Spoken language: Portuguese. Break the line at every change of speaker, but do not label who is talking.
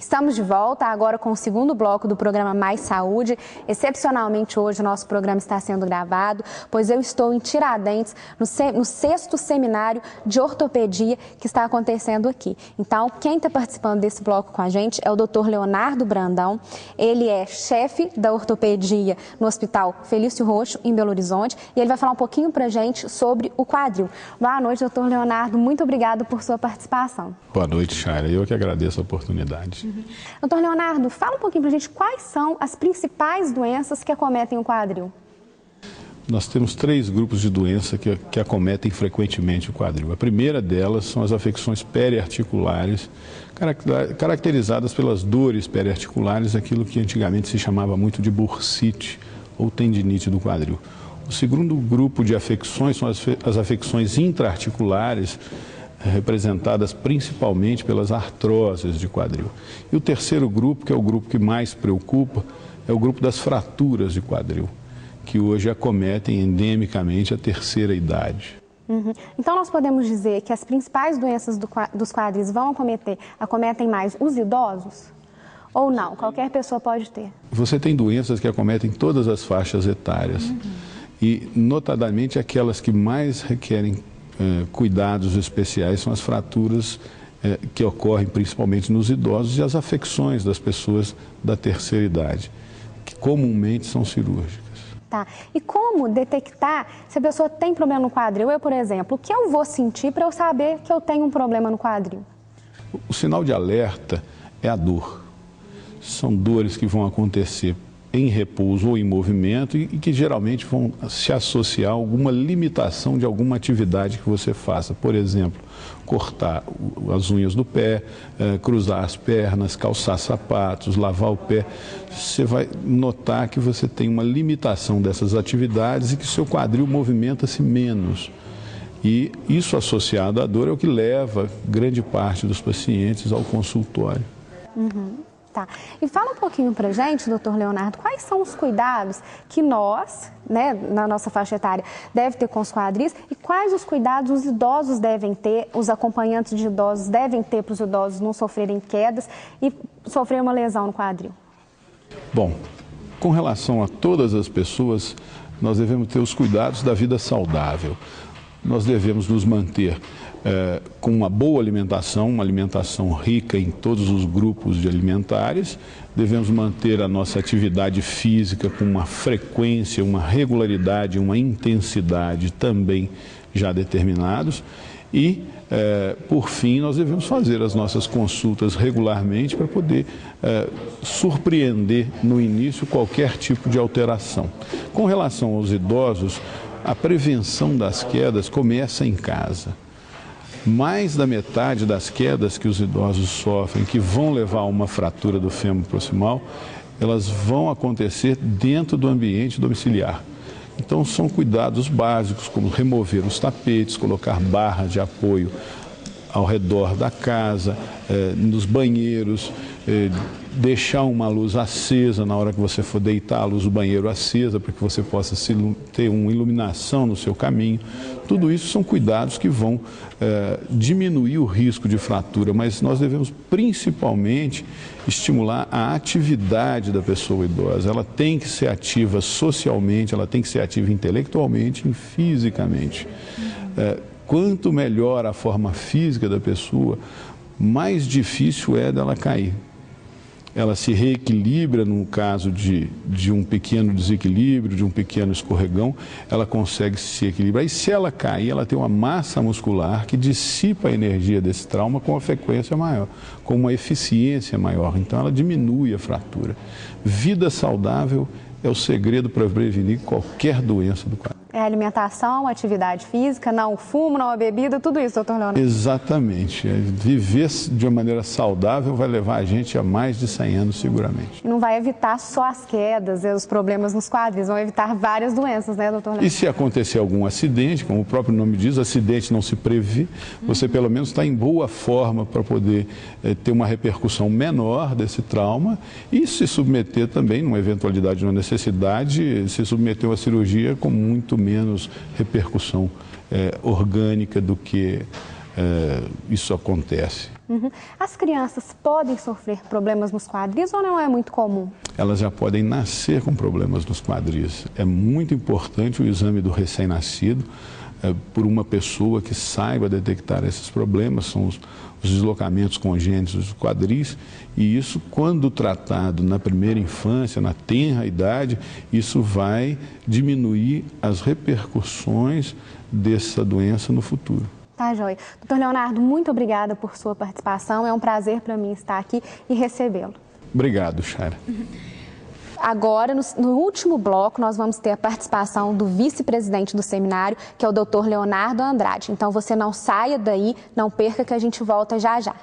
Estamos de volta agora com o segundo bloco do programa Mais Saúde. Excepcionalmente hoje o nosso programa está sendo gravado, pois eu estou em Tiradentes, no 6º seminário de ortopedia que está acontecendo aqui. Então, quem está participando desse bloco com a gente é o Dr. Leonardo Brandão. Ele é chefe da ortopedia no Hospital Felício Roxo, em Belo Horizonte, e ele vai falar um pouquinho para a gente sobre o quadril. Boa noite, doutor Leonardo. Muito obrigado por sua participação.
Boa noite, Shaira. Eu que agradeço a oportunidade.
Doutor Leonardo, fala um pouquinho para a gente quais são as principais doenças que acometem o quadril.
Nós temos 3 grupos de doenças que acometem frequentemente o quadril. A primeira delas são as afecções periarticulares, caracterizadas pelas dores periarticulares, aquilo que antigamente se chamava muito de bursite ou tendinite do quadril. O segundo grupo de afecções são as afecções intraarticulares, representadas principalmente pelas artroses de quadril. E o terceiro grupo, que é o grupo que mais preocupa, é o grupo das fraturas de quadril, que hoje acometem endemicamente a terceira idade.
Então nós podemos dizer que as principais doenças dos quadris acometem mais os idosos? Ou não? Qualquer pessoa pode ter?
Você tem doenças que acometem todas as faixas etárias. E notadamente aquelas que mais requerem cuidados especiais são as fraturas que ocorrem principalmente nos idosos e as afecções das pessoas da terceira idade, que comumente são cirúrgicas.
Tá. E como detectar se a pessoa tem problema no quadril? Eu, por exemplo, o que eu vou sentir para eu saber que eu tenho um problema no quadril?
O sinal de alerta é a dor. São dores que vão acontecer em repouso ou em movimento e que geralmente vão se associar a alguma limitação de alguma atividade que você faça. Por exemplo, cortar as unhas do pé, cruzar as pernas, calçar sapatos, lavar o pé. Você vai notar que você tem uma limitação dessas atividades e que seu quadril movimenta-se menos. E isso associado à dor é o que leva grande parte dos pacientes ao consultório.
Tá. E fala um pouquinho pra gente, doutor Leonardo, quais são os cuidados que nós, na nossa faixa etária, deve ter com os quadris e quais os cuidados os idosos devem ter, os acompanhantes de idosos devem ter para os idosos não sofrerem quedas e sofrer uma lesão no quadril?
Bom, com relação a todas as pessoas, nós devemos ter os cuidados da vida saudável. Nós devemos nos manter com uma boa alimentação, uma alimentação rica em todos os grupos de alimentares. Devemos manter a nossa atividade física com uma frequência, uma regularidade, uma intensidade também já determinados. E, por fim, nós devemos fazer as nossas consultas regularmente para poder surpreender no início qualquer tipo de alteração. Com relação aos idosos, a prevenção das quedas começa em casa. Mais da metade das quedas que os idosos sofrem, que vão levar a uma fratura do fêmur proximal, elas vão acontecer dentro do ambiente domiciliar. Então são cuidados básicos, como remover os tapetes, colocar barras de apoio ao redor da casa, nos banheiros, deixar uma luz acesa na hora que você for deitar, a luz do banheiro acesa, para que você possa ter uma iluminação no seu caminho. Tudo isso são cuidados que vão diminuir o risco de fratura, mas nós devemos principalmente estimular a atividade da pessoa idosa. Ela tem que ser ativa socialmente, ela tem que ser ativa intelectualmente e fisicamente. Quanto melhor a forma física da pessoa, mais difícil é dela cair. Ela se reequilibra no caso de um pequeno desequilíbrio, de um pequeno escorregão, ela consegue se equilibrar. E se ela cair, ela tem uma massa muscular que dissipa a energia desse trauma com uma frequência maior, com uma eficiência maior. Então ela diminui a fratura. Vida saudável é o segredo para prevenir qualquer doença do quadril.
É alimentação, atividade física, não o fumo, não a bebida, tudo isso, doutor Leonardo?
Exatamente. Viver de uma maneira saudável vai levar a gente a mais de 100 anos seguramente.
E não vai evitar só as quedas e os problemas nos quadris, vão evitar várias doenças, né, doutor Leonardo?
E se acontecer algum acidente, como o próprio nome diz, acidente não se prevê, você pelo menos está em boa forma para poder ter uma repercussão menor desse trauma e se submeter também, numa eventualidade de uma necessidade, se submeter a uma cirurgia com muito menos repercussão orgânica do que isso acontece.
As crianças podem sofrer problemas nos quadris ou não é muito comum?
Elas já podem nascer com problemas nos quadris. É muito importante o exame do recém-nascido por uma pessoa que saiba detectar esses problemas, são os deslocamentos congênitos dos quadris, e isso, quando tratado na primeira infância, na tenra idade, isso vai diminuir as repercussões dessa doença no futuro.
Tá, joia. Doutor Leonardo, muito obrigada por sua participação. É um prazer para mim estar aqui e recebê-lo.
Obrigado, Chara.
Agora, no último bloco, nós vamos ter a participação do vice-presidente do seminário, que é o doutor Leonardo Andrade. Então, você não saia daí, não perca, que a gente volta já já.